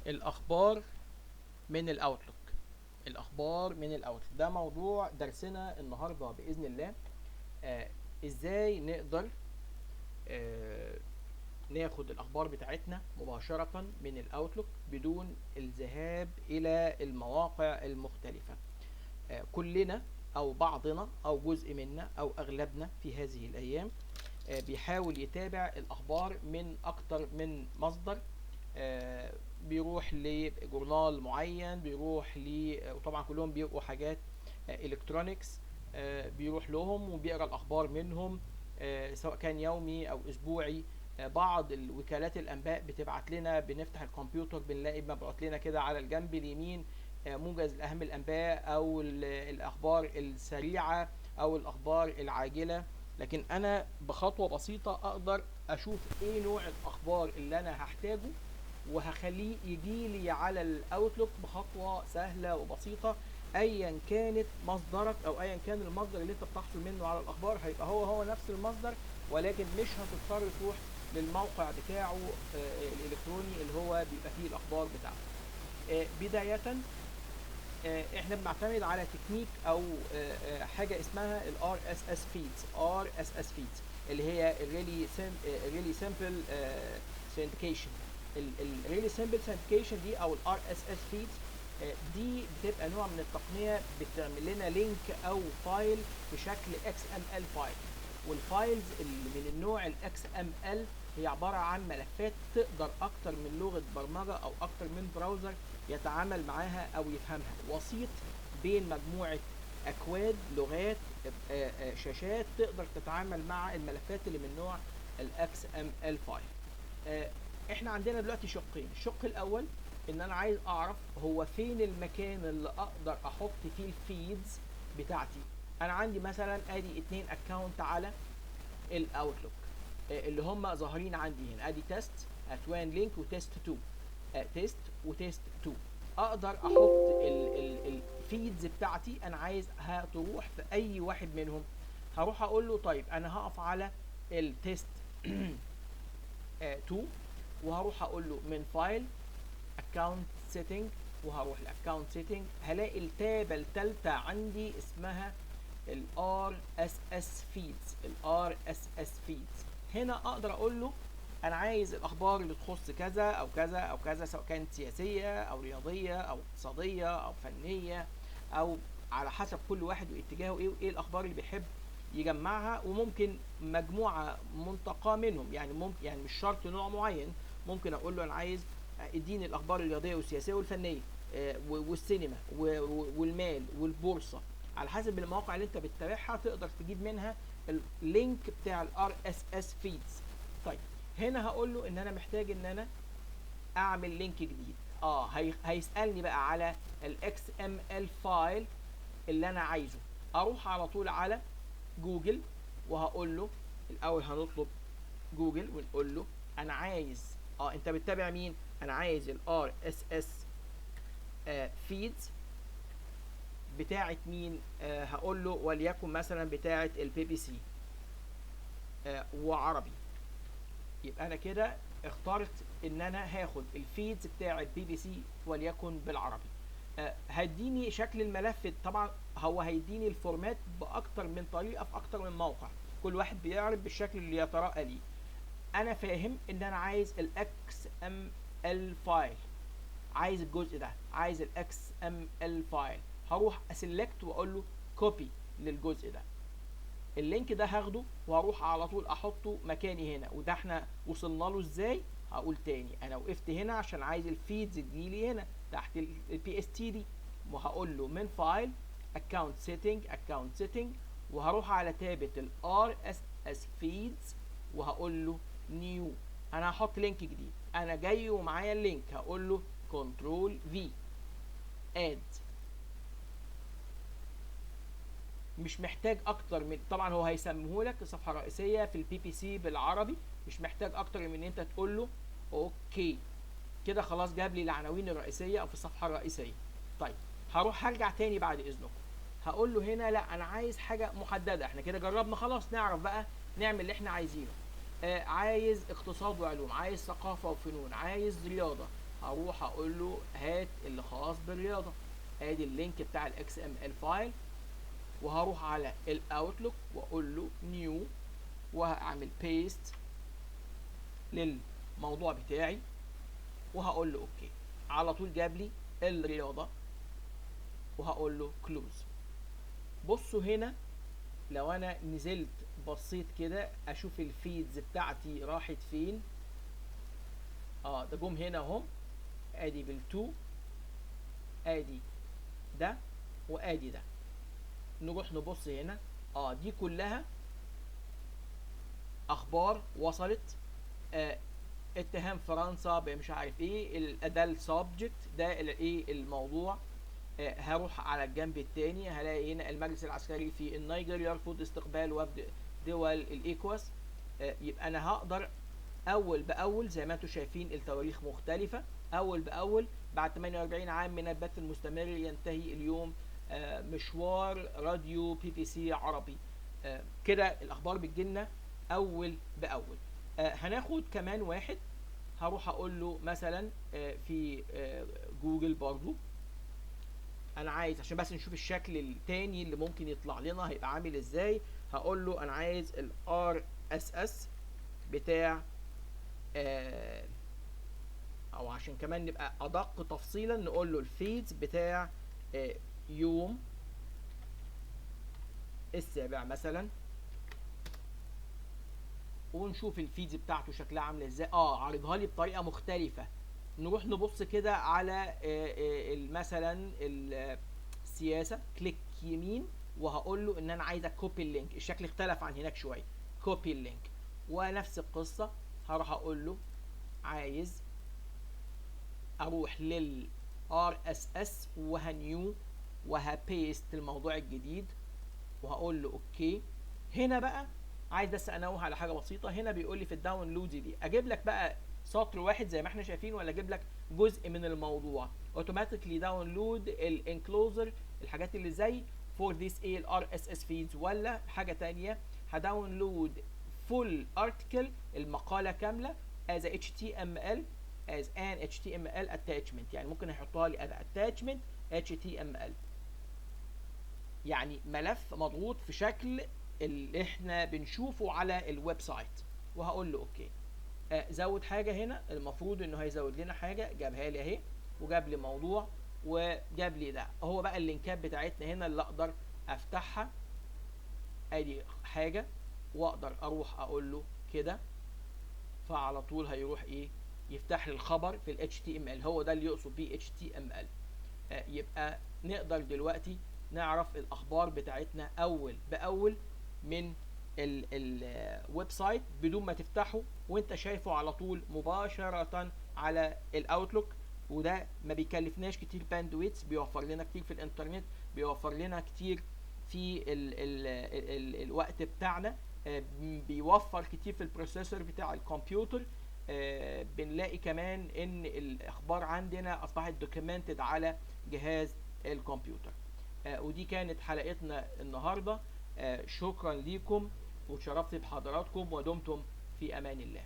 الاخبار من الاوتلوك. الاخبار من الاوتلوك ده موضوع درسنا النهارده باذن الله. آه ازاي نقدر آه ناخد الاخبار بتاعتنا مباشره من الاوتلوك بدون الذهاب الى المواقع المختلفه. كلنا او بعضنا او جزء منا او اغلبنا في هذه الايام بيحاول يتابع الاخبار من اكتر من مصدر. بيروح لجورنال معين، بيروح ل وطبعا كلهم بيبقوا حاجات الكترونيكس. بيروح لهم وبيقرا الاخبار منهم، سواء كان يومي او اسبوعي. بعض الوكالات الانباء بتبعت لنا، بنفتح الكمبيوتر بنلاقي مبعوت لنا كده على الجنب اليمين موجز لاهم الانباء او الاخبار السريعه او الاخبار العاجله. لكن انا بخطوه بسيطه اقدر اشوف ايه نوع الاخبار اللي انا هحتاجه، وهخليه يجي لي على الاوتلوك بخطوه سهله وبسيطه. ايا كانت مصدرك او ايا كان المصدر اللي انت بتحصل منه على الاخبار، هيبقى هو نفس المصدر، ولكن مش هتضطر تروح للموقع بتاعه الالكتروني اللي هو بيبقى فيه الاخبار بتاعته. بدايه احنا بنعتمد على تكنيك او حاجه اسمها الار اس اس فيدز. ار اس اس فيدز اللي هي الريلي سمبل سينتيكيشن. الريلي سمبل سينتيكيشن دي او الار اس اس فيدز دي بتبقى نوع من التقنيه بتعمل لنا لينك او فايل بشكل اكس ام ال فايل. والفايلز اللي من النوع الاكس ام ال هي عباره عن ملفات تقدر اكتر من لغه برمجه او اكتر من براوزر يتعامل معاها او يفهمها، وسيط بين مجموعه اكواد لغات شاشات تقدر تتعامل مع الملفات اللي من نوع الاكس ام ال فايل. احنا عندنا دلوقتي شقين. الشق الاول ان انا عايز اعرف هو فين المكان اللي اقدر احط فيه الفيدز بتاعتي. انا عندي مثلا ادي 2 اكونت على الاوتلوك اللي هم ظاهرين عندي هنا، ادي تيست @وان لينك وتيست 2. تيست وتيست 2 اقدر احط الفيدز بتاعتي. انا عايز هتروح في اي واحد منهم. هروح اقول له طيب انا هقف على التيست 2 وهروح اقول له من فايل اكونت سيتنج، وهروح لاكونت سيتنج هلاقي التابه الثالثه عندي اسمها الار اس اس فيدز. الار اس اس فيدز هنا اقدر اقول له انا عايز الاخبار اللي تخص كذا او كذا او كذا، سواء كانت سياسيه او رياضيه او اقتصاديه او فنيه، او على حسب كل واحد واتجاهه ايه وايه الاخبار اللي بيحب يجمعها. وممكن مجموعه منتقاه منهم، يعني ممكن يعني مش شرط نوع معين. ممكن اقول له انا عايز اديني الاخبار الرياضيه والسياسيه والفنيه والسينما والمال والبورصه. على حسب المواقع اللي انت بتتابعها تقدر تجيب منها اللينك بتاع الار اس اس فيدز. طيب هنا هقول له ان انا محتاج ان انا اعمل لينك جديد. هيسالني بقى على الاكس ام ال فايل اللي انا عايزه. اروح على طول على جوجل وهقول له الاول هنطلب جوجل ونقول له انا عايز انت بتتابع مين؟ انا عايز الار اس اس فيدز بتاعه مين؟ هقول له وليكن مثلا بتاعه البي بي سي وعربي. يبقى انا كده اخترت ان انا هاخد الفيدز بتاعه بي بي سي وليكن بالعربي. هيديني شكل الملف. طبعا هو هيديني الفورمات باكتر من طريقه في اكتر من موقع، كل واحد بيعرض بالشكل اللي يتراءى ليه. انا فاهم ان انا عايز الاكس ام ال فايل، عايز الجزء ده، عايز الاكس ام ال فايل. هروح اسلكت واقول له كوبي للجزء ده. اللينك ده هاخده وهروح على طول احطه مكاني هنا. وده احنا وصلنا له ازاي؟ هقول تاني، انا وقفت هنا عشان عايز الفيدز تجيلي هنا تحت البي اس تي دي، وهقول له من فايل اكونت سيتنج وهروح على تابة الار اس اس فيدز وهقول له نيو. انا هحط لينك جديد، انا جاي ومعايا اللينك، هقول له كنترول في اد. مش محتاج اكتر من، طبعا هو هيسميه لك صفحه رئيسيه في البي بي سي بالعربي، مش محتاج اكتر من ان انت تقول له اوكي. كده خلاص جاب لي العناوين الرئيسيه او في الصفحه الرئيسيه. طيب هرجع تاني بعد اذنكم. هقول له هنا لا انا عايز حاجه محدده. احنا كده جربنا خلاص، نعرف بقى نعمل اللي احنا عايزينه. عايز اقتصاد وعلوم، عايز ثقافه وفنون، عايز رياضه، هروح اقول له هات اللي خاص بالرياضه، ادي اللينك بتاع الاكس ام ال فايل، وهروح على الاوتلوك واقول له نيو، وهعمل بيست للموضوع بتاعي، وهقول له اوكي. على طول جاب لي الرياضه، وهقول له كلوز. بصوا هنا، لو انا نزلت بصيت كده اشوف الفيدز بتاعتي راحت فين. ده جم هنا اهم، ادي بالتو، ادي ده وادي ده. نروح نبص هنا، دي كلها اخبار وصلت. اتهام فرنسا بمش عارف ايه، ده السبجكت، ده الايه الموضوع. هروح على الجنب الثاني هلاقي هنا المجلس العسكري في النيجر يرفض استقبال وفد دول الايكواس. يبقى انا هقدر اول باول زي ما انتم شايفين التواريخ مختلفه، اول باول بعد 48 عام من البث المستمر ينتهي اليوم مشوار راديو بي بي سي عربي. كده الاخبار بتجيلنا اول باول. هناخد كمان واحد، هروح اقول له مثلا في جوجل برضو، انا عايز عشان بس نشوف الشكل التاني اللي ممكن يطلع لنا هيبقى عامل ازاي. هقول له انا عايز الار اس اس بتاع او عشان كمان نبقى ادق تفصيلا نقول له الفيدز بتاع يوم السابع مثلا، ونشوف الفيدز بتاعته شكلها عامله ازاي. عارضها لي بطريقه مختلفه. نروح نبص كده على مثلا السياسه، كليك يمين وهقول له ان انا عايز كوبي اللينك. الشكل اختلف عن هناك شويه، كوبي اللينك. ونفس القصه هروح اقول له عايز اروح لل RSS وهنيو وهبيست الموضوع الجديد، وهقول له اوكي. هنا بقى عايز بس انوه على حاجه بسيطه. هنا بيقول لي في الداونلود دي اجيب لك بقى سطر واحد زي ما احنا شايفين، ولا اجيب لك جزء من الموضوع. اوتوماتيكلي داونلود الانكلوزر، الحاجات اللي زي فور ذيس ايه الار اس اس فيدز، ولا حاجه ثانيه هداونلود فول ارتكل المقاله كامله as a HTML as an HTML attachment، يعني ممكن يحطها لي as attachment HTML، يعني ملف مضغوط في شكل اللي احنا بنشوفه على الويب سايت. وهقول له اوكي. زود حاجه هنا، المفروض انه هيزود لنا حاجه، جابها لي اهي وجاب لي موضوع وجاب لي ده. هو بقى اللينكات بتاعتنا هنا اللي اقدر افتحها، ادي حاجه واقدر اروح اقول له كده، فعلى طول هيروح ايه يفتح لي الخبر في ال HTML. هو ده اللي يقصد بيه HTML. يبقى نقدر دلوقتي نعرف الاخبار بتاعتنا اول باول من الويب سايت بدون ما تفتحه، وانت شايفه على طول مباشرة على الاوتلوك. وده ما بيكلفناش كتير باندويتس، بيوفر لنا كتير في الانترنت، بيوفر لنا كتير في الوقت بتاعنا، بيوفر كتير في البروسيسور بتاع الكمبيوتر. بنلاقي كمان ان الاخبار عندنا اصبحت دوكيومنتد على جهاز الكمبيوتر. ودي كانت حلقتنا النهارده. شكرا ليكم وتشرفت بحضراتكم، ودمتم في امان الله.